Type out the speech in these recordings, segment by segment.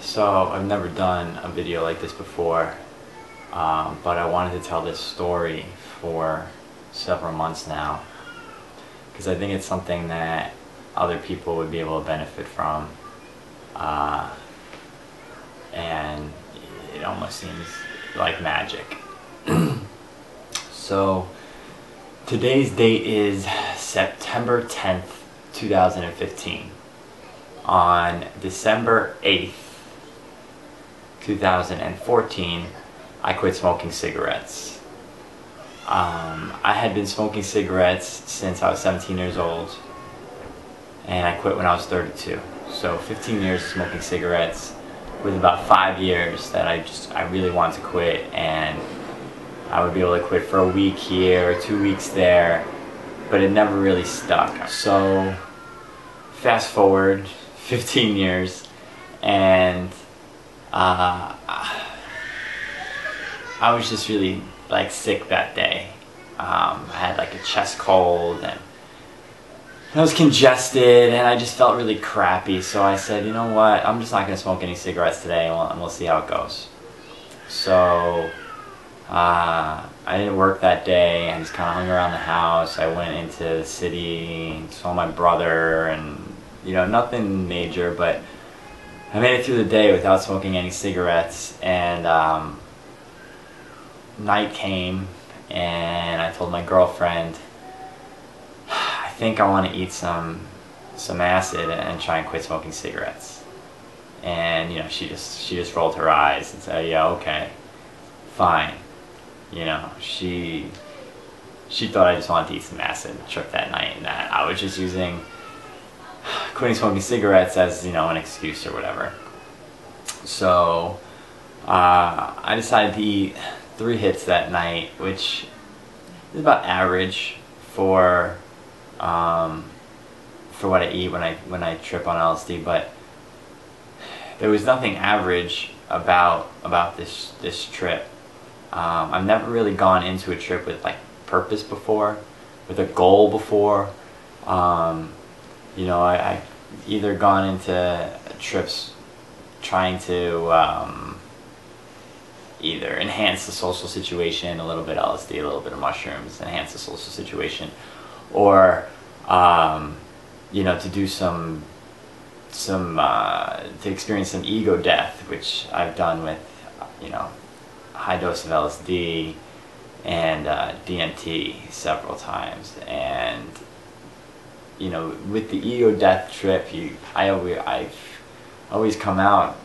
So I've never done a video like this before, but I wanted to tell this story for several months now because I think it's something that other people would be able to benefit from, and it almost seems like magic. So today's date is September 10th, 2015. On December 8th, 2014, I quit smoking cigarettes. I had been smoking cigarettes since I was 17 years old, and I quit when I was 32. So 15 years of smoking cigarettes, with about 5 years that I really wanted to quit, and I would be able to quit for a week here, 2 weeks there, but it never really stuck. So fast forward 15 years, and I was just really sick that day. I had a chest cold, and I was congested, and I just felt really crappy. So I said, you know what, I'm just not going to smoke any cigarettes today, and we'll see how it goes. So I didn't work that day. I just kind of hung around the house. I went into the city, saw my brother, and nothing major, but I made it through the day without smoking any cigarettes. And night came, and I told my girlfriend, I think I want to eat some acid and try and quit smoking cigarettes. And she just rolled her eyes and said, yeah, okay, fine. She thought I just wanted to eat some acid trip that night, and that I was just using quitting smoking cigarettes as an excuse or whatever. So I decided to eat 3 hits that night, which is about average for what I eat when I trip on LSD. But there was nothing average about this trip. I've never really gone into a trip with purpose before, with a goal before. I either gone into trips trying to either enhance the social situation, a little bit of LSD, a little bit of mushrooms, enhance the social situation, or to do to experience some ego death, which I've done with high dose of LSD and DMT several times. And with the ego death trip, I've always come out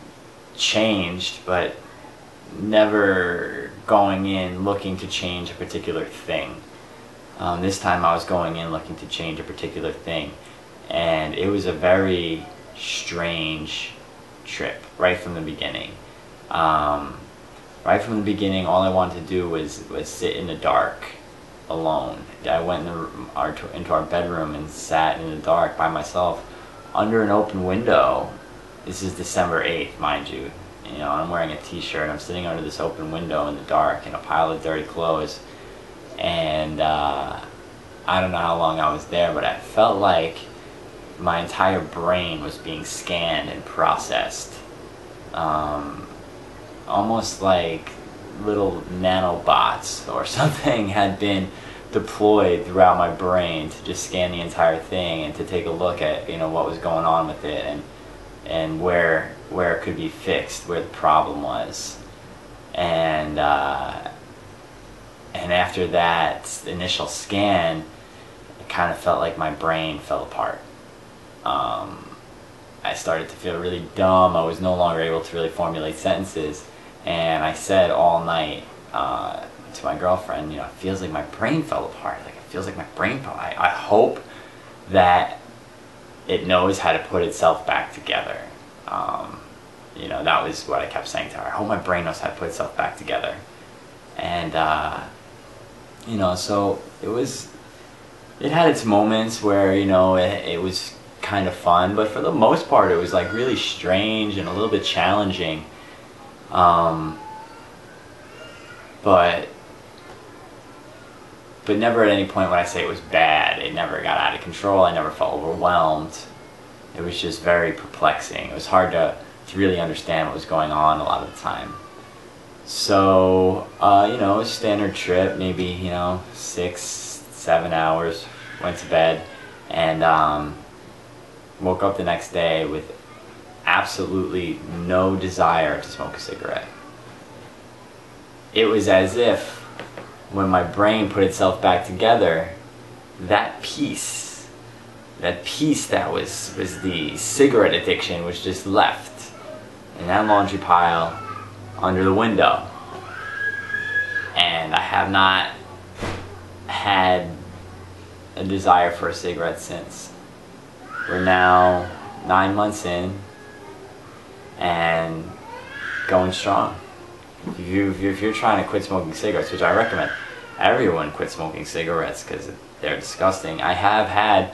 changed, but never going in looking to change a particular thing. This time I was going in looking to change a particular thing, and it was a very strange trip right from the beginning. Right from the beginning, all I wanted to do was sit in the dark alone. I went into our bedroom and sat in the dark by myself under an open window. This is December 8th, mind you. I'm wearing a t-shirt. I'm sitting under this open window in the dark in a pile of dirty clothes. And I don't know how long I was there, but I felt like my entire brain was being scanned and processed. Almost like little nanobots or something had been deployed throughout my brain to just scan the entire thing and to take a look at what was going on with it, and where it could be fixed, where the problem was. And after that initial scan, it kind of felt like my brain fell apart. I started to feel really dumb. I was no longer able to really formulate sentences, and I said all night to my girlfriend, it feels like my brain fell apart. It feels like my brain fell. I hope that it knows how to put itself back together. That was what I kept saying to her. I hope my brain knows how to put itself back together. And so it had its moments where it was kind of fun, but for the most part it was really strange and a little bit challenging. But never at any point when I say it was bad. It never got out of control. I never felt overwhelmed. It was just very perplexing. It was hard to really understand what was going on a lot of the time. So, you know, standard trip, maybe, you know, 6-7 hours, went to bed, and woke up the next day with absolutely no desire to smoke a cigarette. It was as if when my brain put itself back together, that piece that was the cigarette addiction was just left in that laundry pile under the window. And I have not had a desire for a cigarette since. We're now 9 months in and going strong. If you're trying to quit smoking cigarettes, which I recommend everyone quit smoking cigarettes because they're disgusting. I have had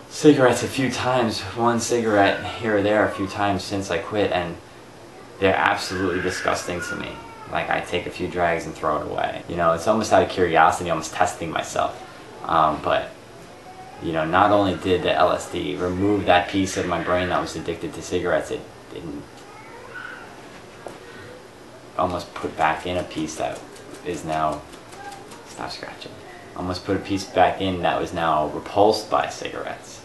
cigarettes a few times, one cigarette here or there a few times since I quit, and they're absolutely disgusting to me. Like, I take a few drags and throw it away. You know, it's almost out of curiosity, almost testing myself. But, you know, not only did the LSD remove that piece of my brain that was addicted to cigarettes, it didn't almost put back in a piece that is now, stop scratching, almost put a piece back in that was now repulsed by cigarettes.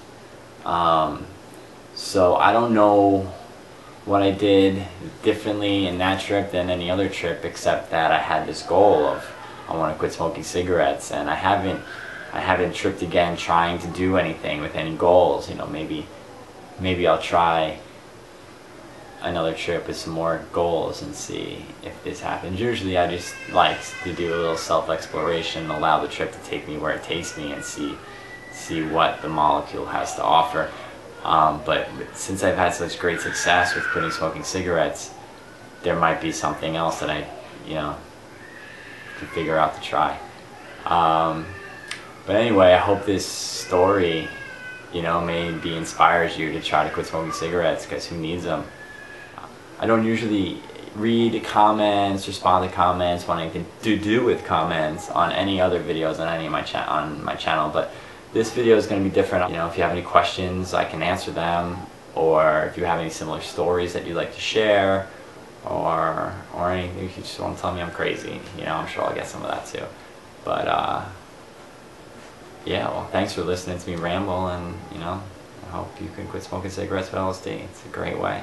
So I don't know what I did differently in that trip than any other trip, except that I had this goal of I want to quit smoking cigarettes, and I haven't tripped again trying to do anything with any goals. You know, maybe I'll try another trip with some more goals and see if this happens. Usually I just like to do a little self-exploration, allow the trip to take me where it takes me, and see what the molecule has to offer. But since I've had such great success with quitting smoking cigarettes, there might be something else that I, you know, can figure out to try. But anyway, I hope this story, you know, maybe inspires you to try to quit smoking cigarettes, because who needs them? I don't usually read comments, respond to comments, want anything to do with comments on any other videos on any of my channel, but this video is going to be different. You know, if you have any questions, I can answer them, or if you have any similar stories that you'd like to share, or anything, if you just want to tell me I'm crazy, you know, I'm sure I'll get some of that too. But yeah, well, thanks for listening to me ramble, and you know, I hope you can quit smoking cigarettes with LSD. It's a great way.